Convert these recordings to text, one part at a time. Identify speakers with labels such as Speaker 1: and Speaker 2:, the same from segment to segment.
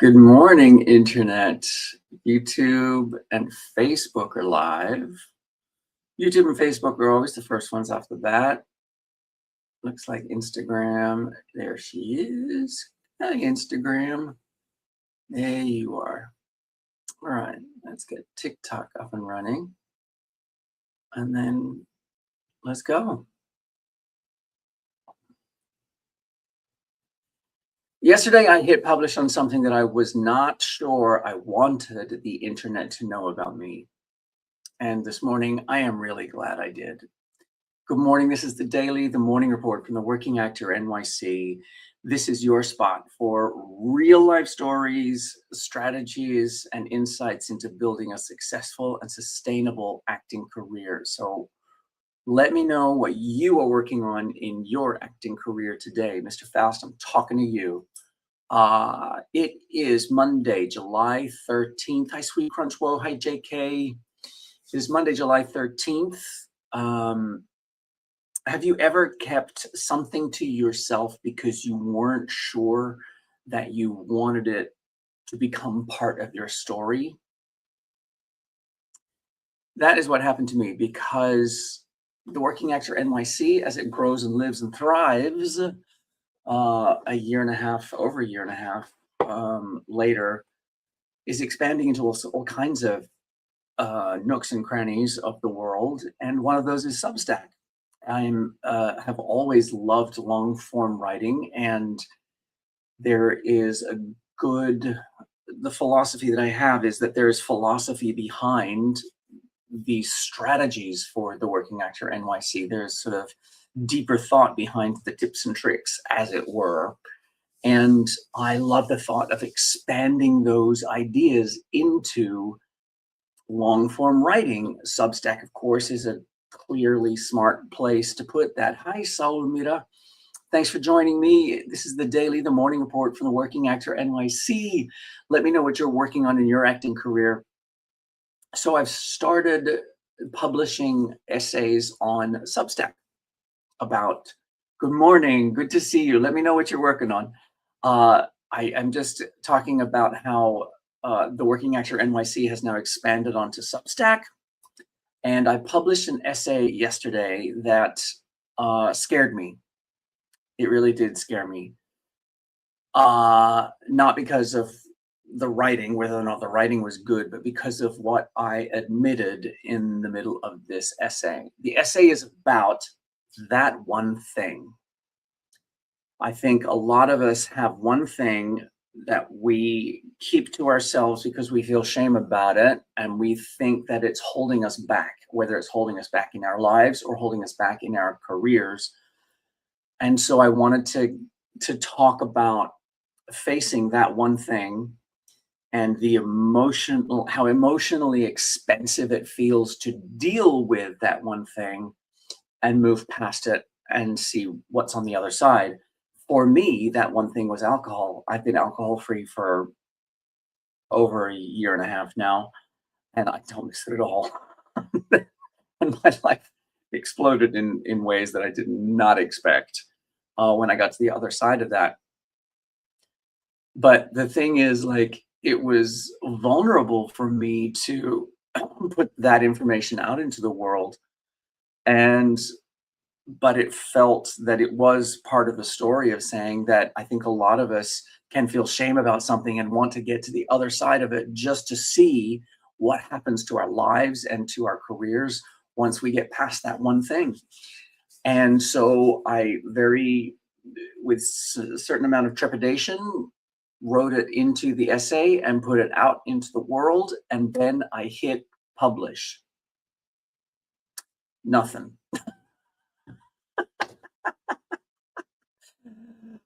Speaker 1: Good morning, Internet. YouTube and Facebook are live. YouTube and Facebook are always the first ones off the bat. Looks like Instagram. There she is. Hi, Instagram. There you are. All right, let's get TikTok up and running. And then let's go. Yesterday, I hit publish on something that I was not sure I wanted the internet to know about me. And this morning, I am really glad I did. Good morning. This is the morning report from the Working Actor NYC. This is your spot for real life stories, strategies, and insights into building a successful and sustainable acting career. So let me know what you are working on in your acting career today. Mr. Faust, I'm talking to you. It is Monday, July 13th. Hi, Sweet Crunch. Whoa. Hi, JK. It is Monday, July 13th. Have you ever kept something to yourself because you weren't sure that you wanted it to become part of your story? That is what happened to me, because the Working Actor NYC, as it grows and lives and thrives, over a year and a half later, is expanding into all kinds of nooks and crannies of the world, and one of those is Substack. I have always loved long form writing, and there is the philosophy that I have is that there is philosophy behind the strategies for the Working Actor NYC. There's sort of deeper thought behind the tips and tricks, as it were. And I love the thought of expanding those ideas into long form writing. Substack, of course, is a clearly smart place to put that. Hi, Saul Mira. Thanks for joining me. This is the morning report from the Working Actor NYC. Let me know what you're working on in your acting career. So I've started publishing essays on Substack about good morning, good to see you. Let me know what you're working on. I'm just talking about how the Working Actor NYC has now expanded onto Substack. And I published an essay yesterday that scared me. It really did scare me. Not because of the writing, whether or not the writing was good, but because of what I admitted in the middle of this essay. The essay is about that one thing. I think a lot of us have one thing that we keep to ourselves because we feel shame about it, and we think that it's holding us back, whether it's holding us back in our lives or holding us back in our careers. And so I wanted to talk about facing that one thing and how emotionally expensive it feels to deal with that one thing and move past it and see what's on the other side. For me, that one thing was alcohol. I've been alcohol-free for over a year and a half now, and I don't miss it at all. And my life exploded in ways that I did not expect when I got to the other side of that. But the thing is, like, it was vulnerable for me to put that information out into the world. But it felt that it was part of the story of saying that I think a lot of us can feel shame about something and want to get to the other side of it just to see what happens to our lives and to our careers once we get past that one thing. And so I with a certain amount of trepidation, wrote it into the essay and put it out into the world. And then I hit publish. Nothing.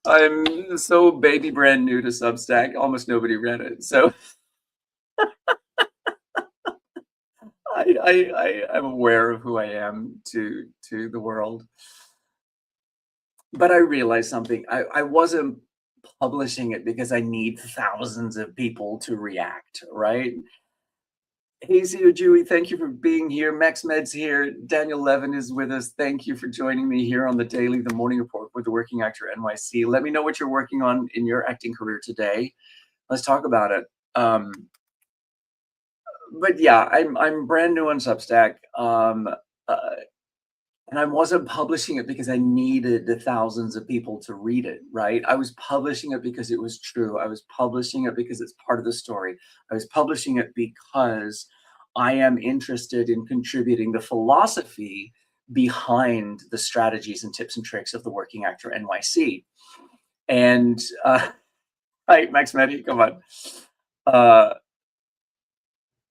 Speaker 1: I'm so baby brand new to Substack. Almost nobody read it. So I'm aware of who I am to the world. But I realized something. I wasn't publishing it because I need thousands of people to react, right? Hey, Zio Jewy, thank you for being here. Max Med's here. Daniel Levin is with us. Thank you for joining me here on the morning report with the Working Actor NYC. Let me know what you're working on in your acting career today. Let's talk about it. But yeah, I'm brand new on Substack. Uh, and I wasn't publishing it because I needed the thousands of people to read it, right? I was publishing it because it was true. I was publishing it because it's part of the story. I was publishing it because I am interested in contributing the philosophy behind the strategies and tips and tricks of the Working Actor NYC. And right, Max Medi, come on. Uh,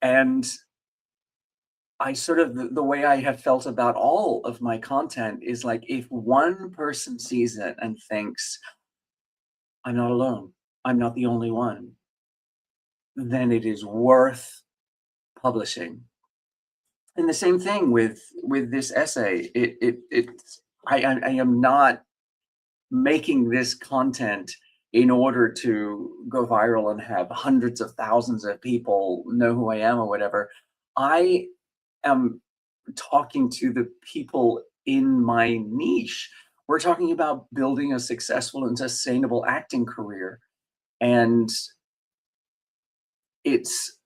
Speaker 1: and I sort of the way I have felt about all of my content is like if one person sees it and thinks, I'm not alone, I'm not the only one, then it is worth publishing. And the same thing with this essay. I am not making this content in order to go viral and have hundreds of thousands of people know who I am or whatever. I am talking to the people in my niche. We're talking about building a successful and sustainable acting career. And it's,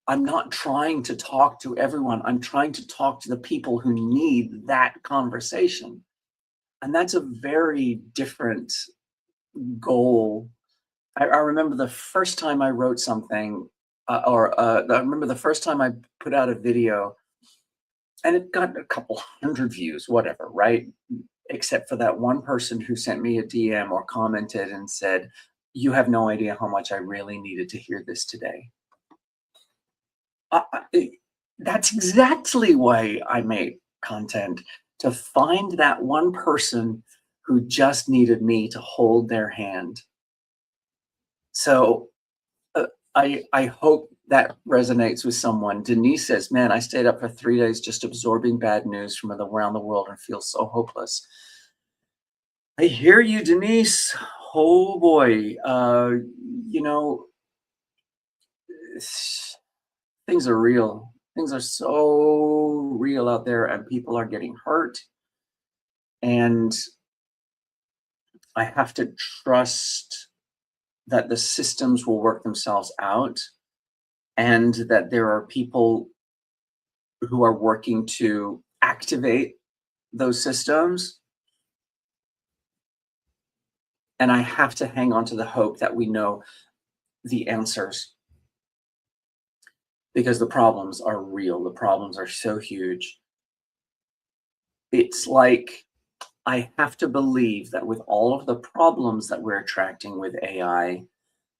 Speaker 1: I'm not trying to talk to everyone. I'm trying to talk to the people who need that conversation. And that's a very different goal. I remember the first time I wrote something, I remember the first time I put out a video and it got a couple hundred views, whatever, right? Except for that one person who sent me a DM or commented and said, you have no idea how much I really needed to hear this today. That's exactly why I make content, to find that one person who just needed me to hold their hand. So I hope that resonates with someone. Denise says, man, I stayed up for 3 days just absorbing bad news from around the world and feel so hopeless. I hear you, Denise. Oh boy. You know, things are real. Things are so real out there and people are getting hurt. And I have to trust that the systems will work themselves out and that there are people who are working to activate those systems. And I have to hang on to the hope that we know the answers, because the problems are real. The problems are so huge. It's like I have to believe that with all of the problems that we're attracting with AI,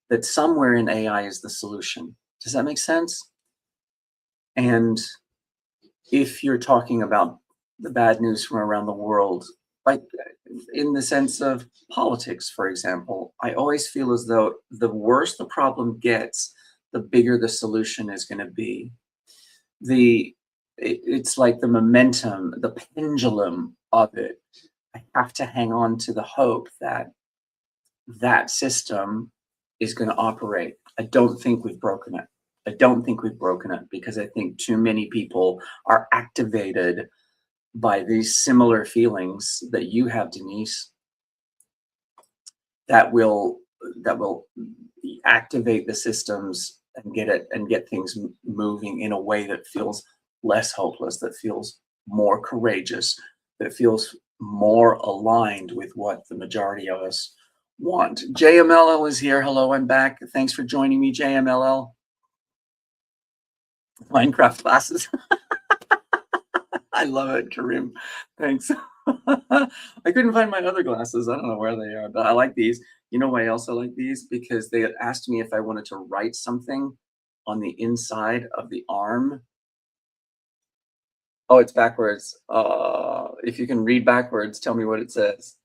Speaker 1: that somewhere in AI is the solution. Does that make sense? And if you're talking about the bad news from around the world, like in the sense of politics, for example, I always feel as though the worse the problem gets, the bigger the solution is going to be. It's like the momentum, the pendulum of it. I have to hang on to the hope that that system is going to operate. I don't think we've broken it. I don't think we've broken it because I think too many people are activated by these similar feelings that you have, Denise, that will activate the systems and get things moving in a way that feels less hopeless, that feels more courageous, that feels more aligned with what the majority of us want. JMLL is here. Hello, I'm back. Thanks for joining me, JMLL. Minecraft classes. I love it, Karim. Thanks. I couldn't find my other glasses. I don't know where they are, but I like these. You know why I also like these? Because they had asked me if I wanted to write something on the inside of the arm. Oh, it's backwards. If you can read backwards, tell me what it says.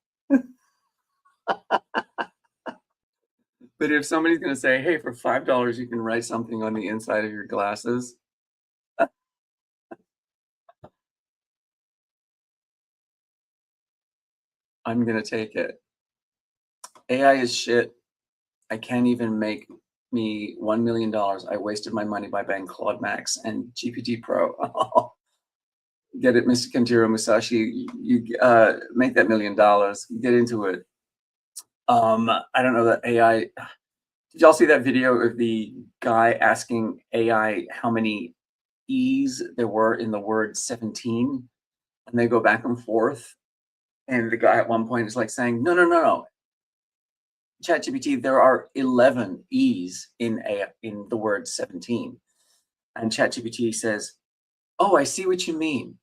Speaker 1: But if somebody's going to say, hey, for $5, you can write something on the inside of your glasses. I'm going to take it. AI is shit. I can't even make me $1 million. I wasted my money by buying Claude Max and GPT Pro. Get it, Mr. Kentaro Musashi. You make that $1 million. Get into it. I don't know that AI. Did y'all see that video of the guy asking AI how many E's there were in the word 17? And they go back and forth. And the guy at one point is like saying, no, no, no, no. ChatGPT, there are 11 E's in the word 17. And ChatGPT says, oh, I see what you mean.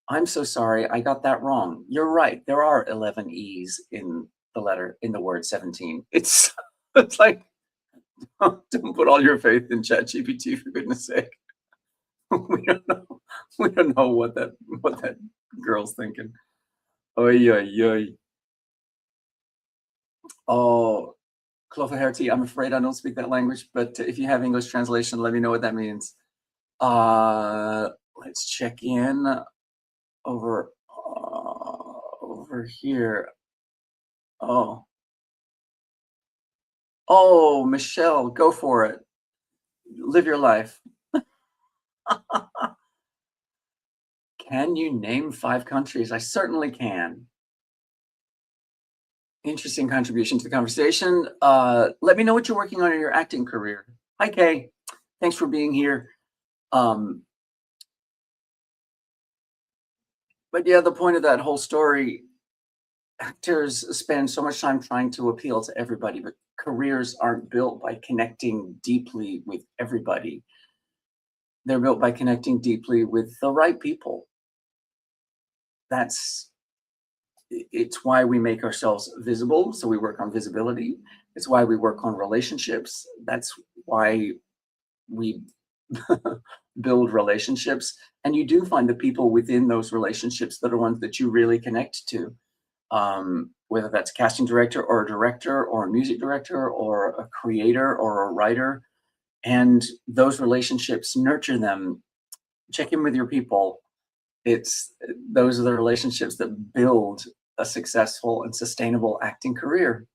Speaker 1: I'm so sorry, I got that wrong. You're right. There are 11 E's in the word 17. It's like, don't put all your faith in ChatGPT, for goodness sake. We don't know. We don't know what that girl's thinking. Oy, oy, oy. Oh, Clofaherty, I'm afraid I don't speak that language, but if you have English translation, let me know what that means. Let's check in over here. Oh, oh, Michelle, go for it. Live your life. Can you name 5 countries? I certainly can. Interesting contribution to the conversation. Let me know what you're working on in your acting career. Hi, Kay. Thanks for being here. But yeah, the point of that whole story, actors spend so much time trying to appeal to everybody, but careers aren't built by connecting deeply with everybody. They're built by connecting deeply with the right people. It's why we make ourselves visible. So we work on visibility. It's why we work on relationships. That's why we build relationships. And you do find the people within those relationships that are ones that you really connect to. Whether that's a casting director or a director or a music director or a creator or a writer. And those relationships, nurture them. Check in with your people. Those are the relationships that build a successful and sustainable acting career.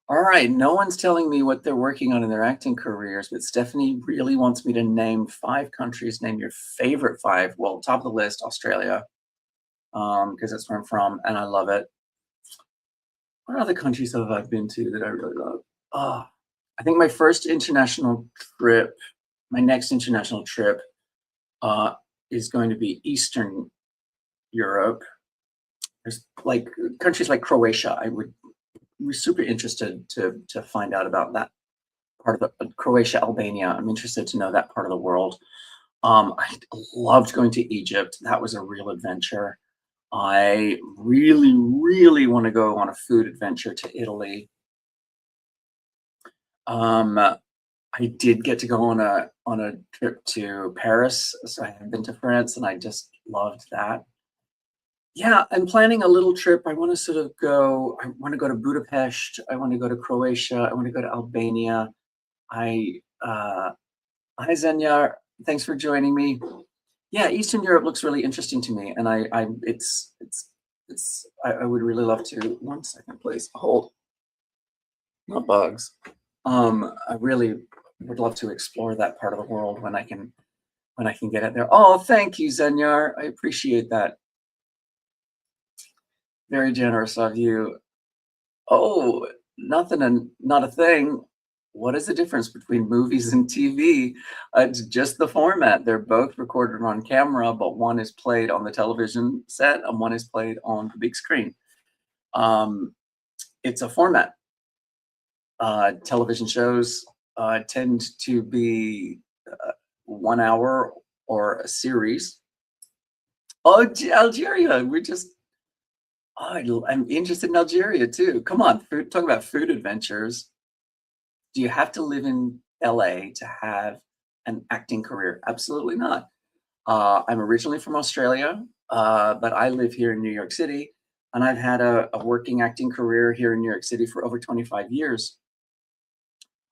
Speaker 1: All right, no one's telling me what they're working on in their acting careers, but Stephanie really wants me to name 5 countries. Name your favorite 5. Well, top of the list, Australia, because that's where I'm from, and I love it. What other countries have I been to that I really love? Oh, I think my first international trip, my next international trip, is going to be Eastern Europe. There's like countries like Croatia. We're super interested to find out about that part of the Croatia, Albania. I'm interested to know that part of the world. I loved going to Egypt. That was a real adventure. I really, really want to go on a food adventure to Italy. I did get to go on a trip to Paris, so I have been to France, and I just loved that. Yeah, I'm planning a little trip. I want to go to Budapest. I want to go to Croatia. I want to go to Albania. I Hi Zenya, thanks for joining me. Yeah, Eastern Europe looks really interesting to me, and I would really love to. One second, please. Hold. Not bugs. I really would love to explore that part of the world when I can get it there. Oh, thank you, Zenyar. I appreciate that. Very generous of you. Oh, nothing and not a thing. What is the difference between movies and TV? It's just the format. They're both recorded on camera, but one is played on the television set and one is played on the big screen. It's a format. Television shows tend to be 1 hour or a series. Oh, Algeria! I'm interested in Algeria too. Come on, talk about food adventures. Do you have to live in LA to have an acting career? Absolutely not. I'm originally from Australia, but I live here in New York City, and I've had a working acting career here in New York City for over 25 years.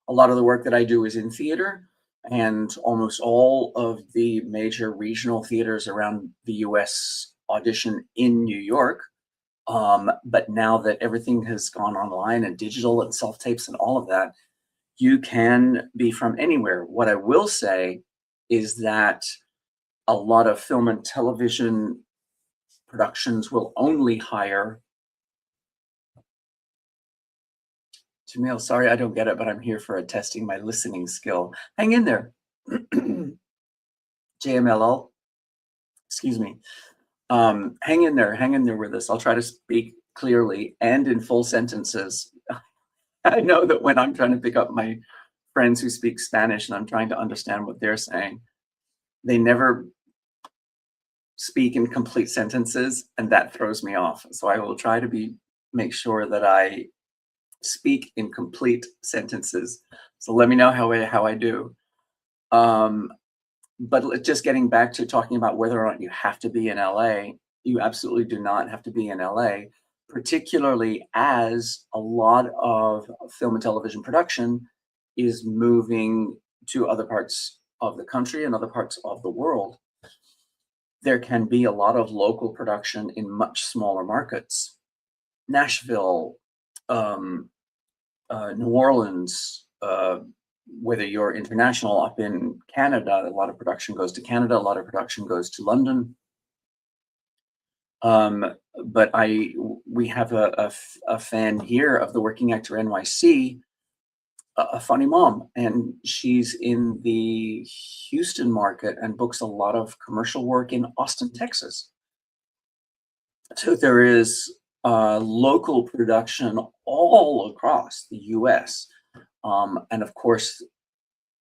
Speaker 1: A lot of the work that I do is in theater, and almost all of the major regional theaters around the US audition in New York. But now that everything has gone online and digital and self tapes and all of that, you can be from anywhere. What I will say is that a lot of film and television productions will only hire Jamil, sorry I don't get it, but I'm here for a testing my listening skill. Hang in there. JMLL, excuse me. Hang in there with us. I'll try to speak clearly and in full sentences. I know that when I'm trying to pick up my friends who speak Spanish and I'm trying to understand what they're saying, they never speak in complete sentences, and that throws me off. So I will try to make sure that I speak in complete sentences. So let me know how I do. Um, but just getting back to talking about whether or not you have to be in LA, you absolutely do not have to be in LA, particularly as a lot of film and television production is moving to other parts of the country and other parts of the world. There can be a lot of local production in much smaller markets. Nashville, um, New Orleans, whether you're international up in Canada, a lot of production goes to Canada, a lot of production goes to London. But we have a fan here of the Working Actor NYC, a funny mom, and she's in the Houston market and books a lot of commercial work in Austin, Texas. So there is local production all across the US. And of course,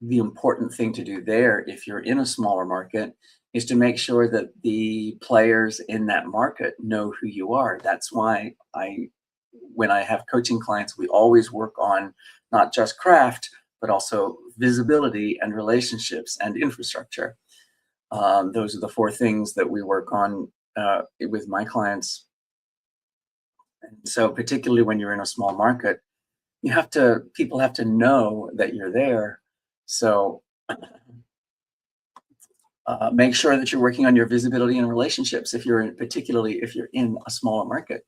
Speaker 1: the important thing to do there, if you're in a smaller market, is to make sure that the players in that market know who you are. That's why when I have coaching clients, we always work on not just craft, but also visibility and relationships and infrastructure. Those are the four things that we work on with my clients. And so particularly when you're in a small market, people have to know that you're there. So make sure that you're working on your visibility and relationships particularly if you're in a smaller market.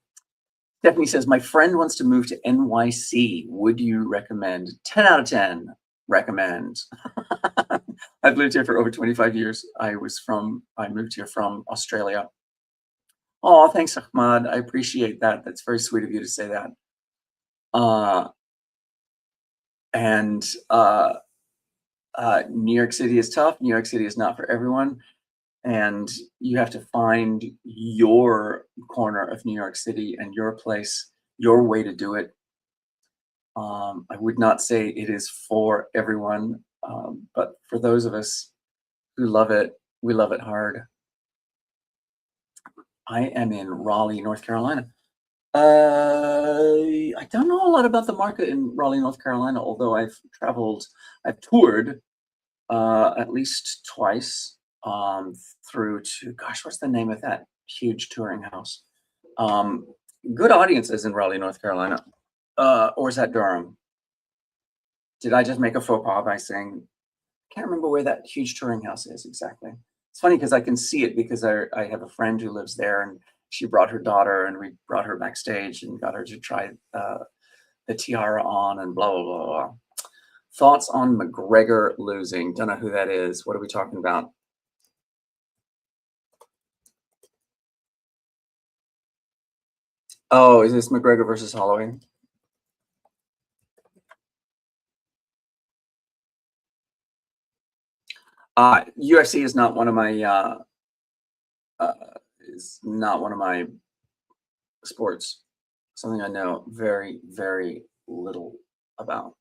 Speaker 1: Stephanie says, my friend wants to move to NYC. Would you recommend? 10 out of 10 recommend. I've lived here for over 25 years. I moved here from Australia. Oh, thanks, Ahmad. I appreciate that. That's very sweet of you to say that. New York City is tough. New York City is not for everyone. And you have to find your corner of New York City and your place, your way to do it. I would not say it is for everyone, but for those of us who love it, we love it hard. I am in Raleigh, North Carolina. I don't know a lot about the market in Raleigh, North Carolina, although I've toured at least twice through to, gosh, what's the name of that huge touring house? Good audiences in Raleigh, North Carolina. Or is that Durham? Did I just make a faux pas by saying, can't remember where that huge touring house is exactly. It's funny because I can see it because I have a friend who lives there and she brought her daughter and we brought her backstage and got her to try the tiara on and blah, blah, blah, blah. Thoughts on McGregor losing? Don't know who that is. What are we talking about? Oh, is this McGregor versus Holloway? UFC is not one of my sports. Something I know very, very little about.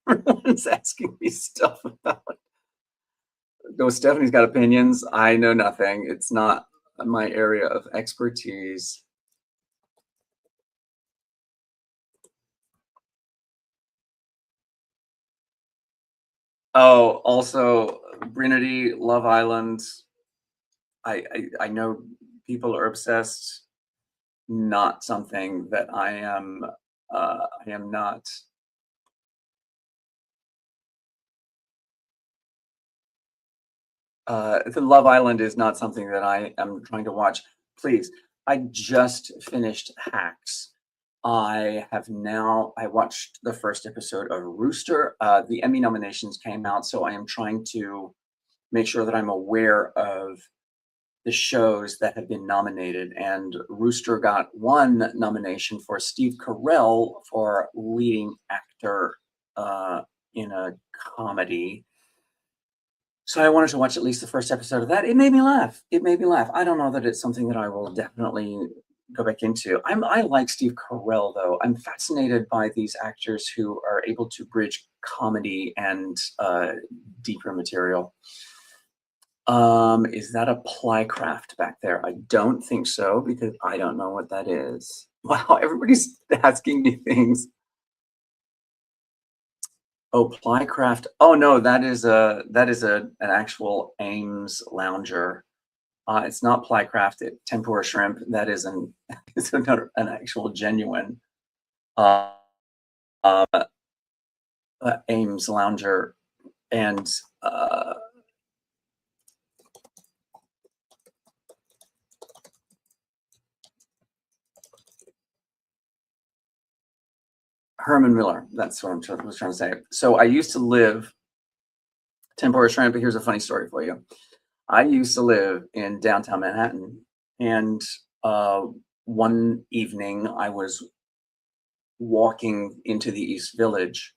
Speaker 1: Everyone's asking me stuff about it. Though Stephanie's got opinions, I know nothing. It's not my area of expertise. Oh, also Brinity, Love Island. I know people are obsessed. Not something that I am not. The Love Island is not something that I am trying to watch. Please, I just finished Hacks. I watched the first episode of Rooster. The Emmy nominations came out, so I am trying to make sure that I'm aware of the shows that have been nominated, and Rooster got one nomination for Steve Carell for leading actor in a comedy. So I wanted to watch at least the first episode of that. It made me laugh. It made me laugh. I don't know that it's something that I will definitely go back into. I like Steve Carell though. I'm fascinated by these actors who are able to bridge comedy and deeper material. Is that a Plycraft back there? I don't think so because I don't know what that is. Wow, everybody's asking me things. Oh, Plycraft. Oh no, that is an actual Ames lounger. It's not Plycraft. Tempura shrimp. That is it's another an actual genuine uh, uh, Ames lounger, and Herman Miller. That's what was trying to say. So I used to live tempura shrimp. But here's a funny story for you. I used to live in downtown Manhattan, and one evening I was walking into the East Village,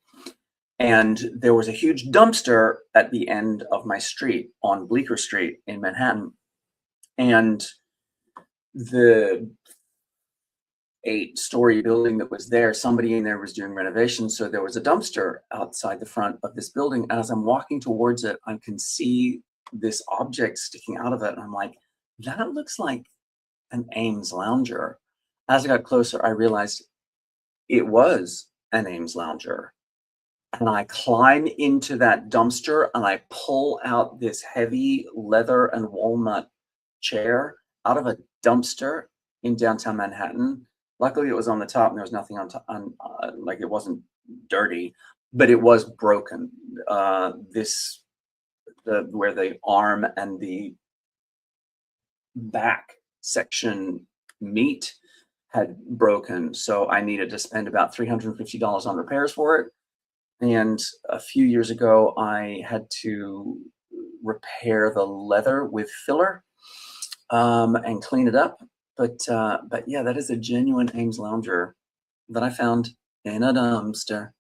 Speaker 1: and there was a huge dumpster at the end of my street on Bleecker Street in Manhattan, and the 8-story building that was there, somebody in there was doing renovations, so there was a dumpster outside the front of this building. And as I'm walking towards it, I can see this object sticking out of it, and I'm like, that looks like an Ames lounger. As I got closer, I realized it was an Ames lounger. And I climb into that dumpster and I pull out this heavy leather and walnut chair out of a dumpster in downtown Manhattan. Luckily, it was on the top and there was nothing on top, like it wasn't dirty, but it was broken. Where the arm and the back section meet had broken. So I needed to spend about $350 on repairs for it. And a few years ago, I had to repair the leather with filler and clean it up. But yeah, that is a genuine Ames lounger that I found in a dumpster.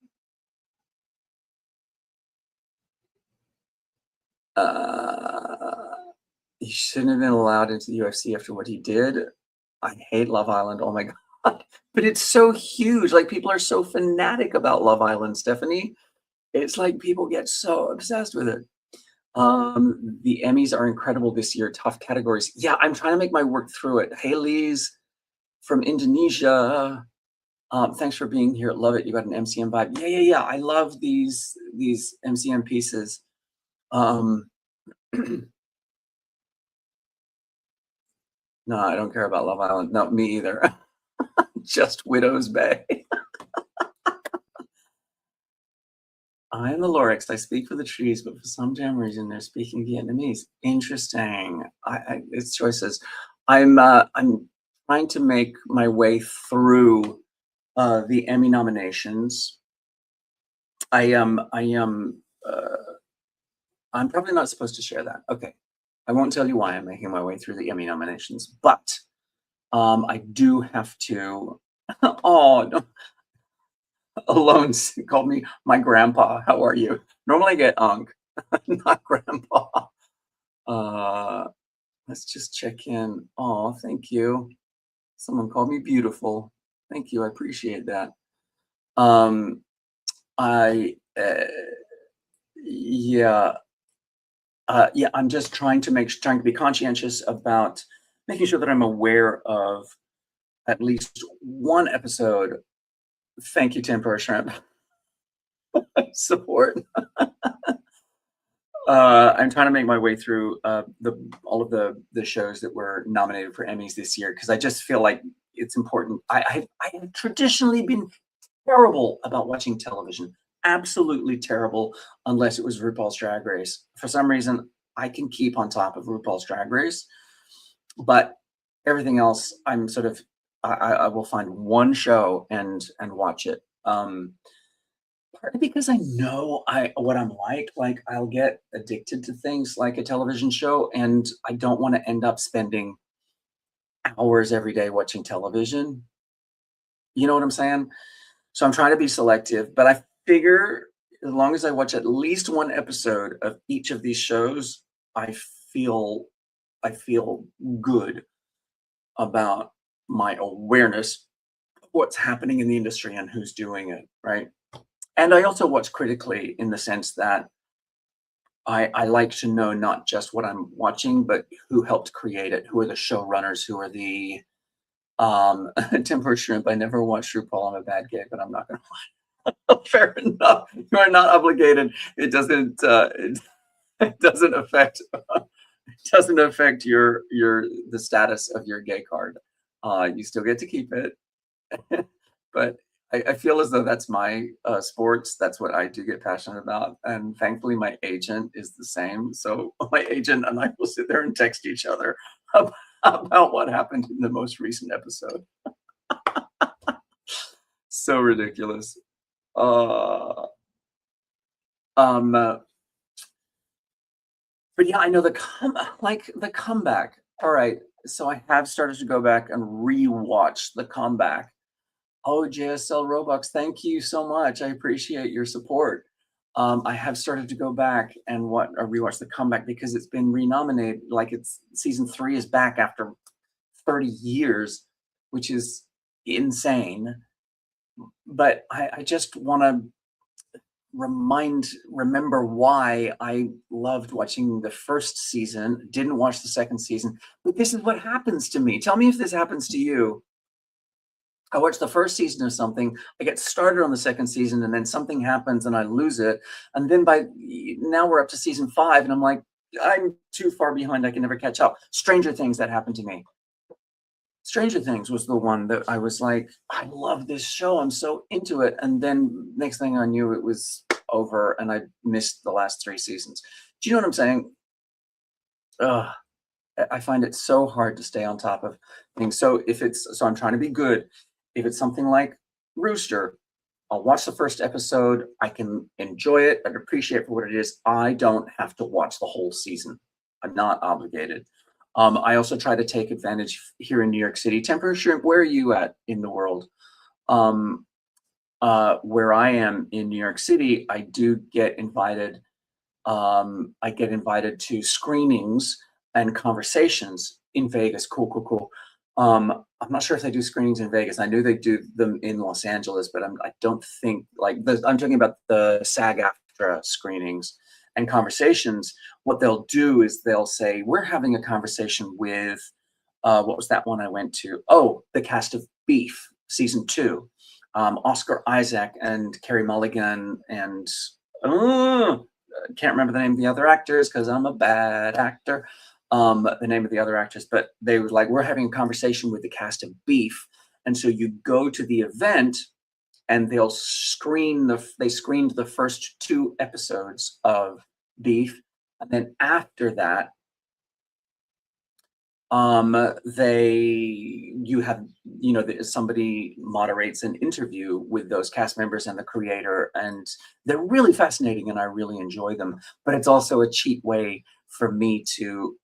Speaker 1: He shouldn't have been allowed into the UFC after what he did. I hate Love Island. Oh my God. But it's so huge. Like people are so fanatic about Love Island, Stephanie. It's like people get so obsessed with it. The Emmys are incredible this year. Tough categories. Yeah, I'm trying to make my work through it. Haley's from Indonesia. Thanks for being here. Love it. You got an MCM vibe. Yeah. I love these MCM pieces. No, I don't care about Love Island. No, me either. Just Widow's Bay. I am the Lorax. I speak for the trees, but for some damn reason they're speaking Vietnamese. Interesting. It's choices. I'm trying to make my way through the Emmy nominations. I'm probably not supposed to share that. Okay. I won't tell you why I'm making my way through the Emmy nominations, but I do have to. Oh, no. Alone called me my grandpa. How are you? Normally I get Unc, not grandpa. Let's just check in. Oh, thank you. Someone called me beautiful. Thank you. I appreciate that. I yeah. Yeah, I'm just trying to be conscientious about making sure that I'm aware of at least one episode. Thank you, Tempura Shrimp. Support. I'm trying to make my way through all of the shows that were nominated for Emmys this year because I just feel like it's important. I have traditionally been terrible about watching television. Absolutely terrible unless it was RuPaul's Drag Race. For some reason, I can keep on top of RuPaul's Drag Race, but everything else, I'm sort of I will find one show and watch it. Partly because I know what I'm like I'll get addicted to things like a television show, and I don't wanna end up spending hours every day watching television. You know what I'm saying? So I'm trying to be selective, but I figure as long as I watch at least one episode of each of these shows, I feel I feel good about my awareness of what's happening in the industry and who's doing it, right? And I also watch critically in the sense that I like to know not just what I'm watching, but who helped create it, who are the showrunners, who are the Temper Shrimp. I never watched RuPaul. I'm a bad gay, but I'm not gonna lie. Fair enough. You are not obligated. It doesn't affect it doesn't affect your the status of your gay card. You still get to keep it. But I feel as though that's my sports. That's what I do get passionate about. And thankfully, my agent is the same. So my agent and I will sit there and text each other about what happened in the most recent episode. So ridiculous. Uh, um, uh, but yeah, I know the comeback. All right, so I have started to go back and rewatch the comeback. Oh, JSL Robux, thank you so much. I appreciate your support. I have started to go back and rewatch the comeback because it's been renominated. Like it's season 3 is back after 30 years, which is insane. But I just want to remember why I loved watching the first season, didn't watch the second season. But this is what happens to me. Tell me if this happens to you. I watch the first season of something, I get started on the second season, and then something happens and I lose it. And then by now we're up to season 5, and I'm like, I'm too far behind. I can never catch up. Stranger Things, that happened to me. Stranger Things was the one that I was like, I love this show. I'm so into it. And then next thing I knew, it was over and I missed the last 3 seasons. Do you know what I'm saying? Ugh, I find it so hard to stay on top of things. So I'm trying to be good. If it's something like Rooster, I'll watch the first episode. I can enjoy it and appreciate it for what it is. I don't have to watch the whole season. I'm not obligated. I also try to take advantage here in New York City. Temper Shrimp, where are you at in the world? Um, where I am in New York City, I get invited to screenings and conversations in Vegas. Cool, cool, cool. I'm not sure if they do screenings in Vegas. I knew they do them in Los Angeles, but I don't think I'm talking about the SAG-AFTRA screenings and conversations. What they'll do is they'll say, "We're having a conversation with what was that one I went to? Oh, the cast of Beef season 2, Oscar Isaac and Carey Mulligan and." Uh, can't remember the name of the other actors because I'm a bad actor. The name of the other actors, but they were like, we're having a conversation with the cast of Beef. And so you go to the event and they screened the first 2 episodes of Beef. And then after that, they you have somebody moderates an interview with those cast members and the creator, and they're really fascinating and I really enjoy them. But it's also a cheap way for me to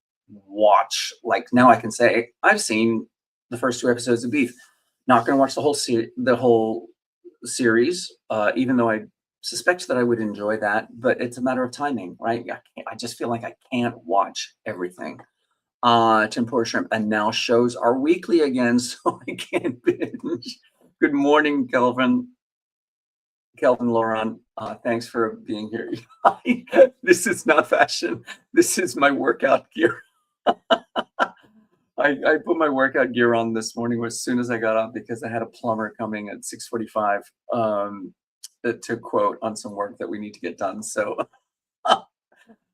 Speaker 1: watch. Like now I can say I've seen the first 2 episodes of Beef. Not going to watch the whole series, even though I suspect that I would enjoy that. But it's a matter of timing, right? I just feel like I can't watch everything. Tempura shrimp, and now shows are weekly again, so I can't binge. Good morning, Kelvin Laurent. Thanks for being here. This is not fashion. This is my workout gear. I put my workout gear on this morning as soon as I got up because I had a plumber coming at 6:45 to quote on some work that we need to get done. So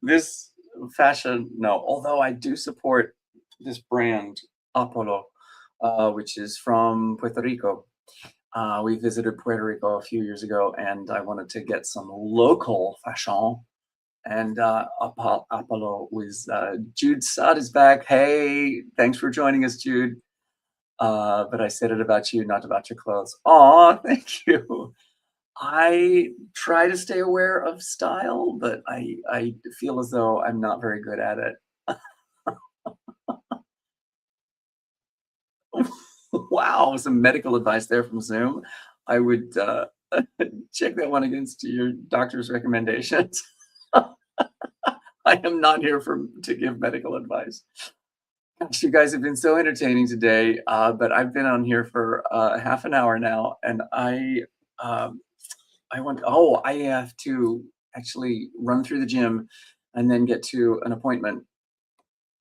Speaker 1: this fashion, no, although I do support this brand, Apollo, which is from Puerto Rico. We visited Puerto Rico a few years ago and I wanted to get some local fashion. And Apollo was Jude Sod is back. Hey, thanks for joining us, Jude. But I said it about you, not about your clothes. Aw, thank you. I try to stay aware of style, but I feel as though I'm not very good at it. Wow, some medical advice there from Zoom. I would, check that one against your doctor's recommendations. I am not here to give medical advice. Gosh, you guys have been so entertaining today, but I've been on here for, half an hour now, and um, I have to actually run through the gym and then get to an appointment.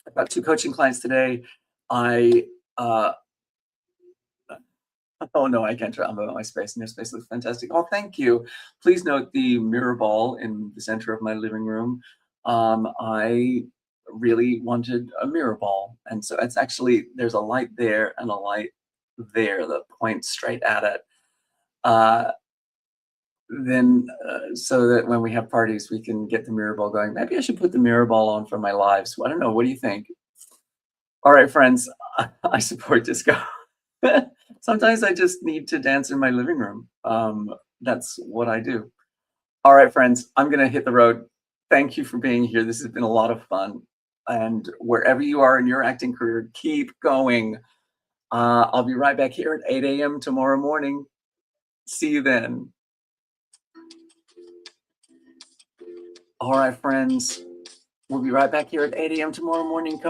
Speaker 1: I've got 2 coaching clients today. I, uh oh, no, I can't tell about my space, and your space looks fantastic. Oh, thank you. Please note the mirror ball in the center of my living room. I really wanted a mirror ball, and so it's actually there's a light there and a light there that points straight at it. Uh, so that when we have parties, we can get the mirror ball going. Maybe I should put the mirror ball on for my lives. I don't know. What do you think? All right, friends, I support disco. Sometimes I just need to dance in my living room. That's what I do. All right, friends, I'm going to hit the road. Thank you for being here. This has been a lot of fun. And wherever you are in your acting career, keep going. I'll be right back here at 8 a.m. tomorrow morning. See you then. All right, friends, we'll be right back here at 8 a.m. tomorrow morning.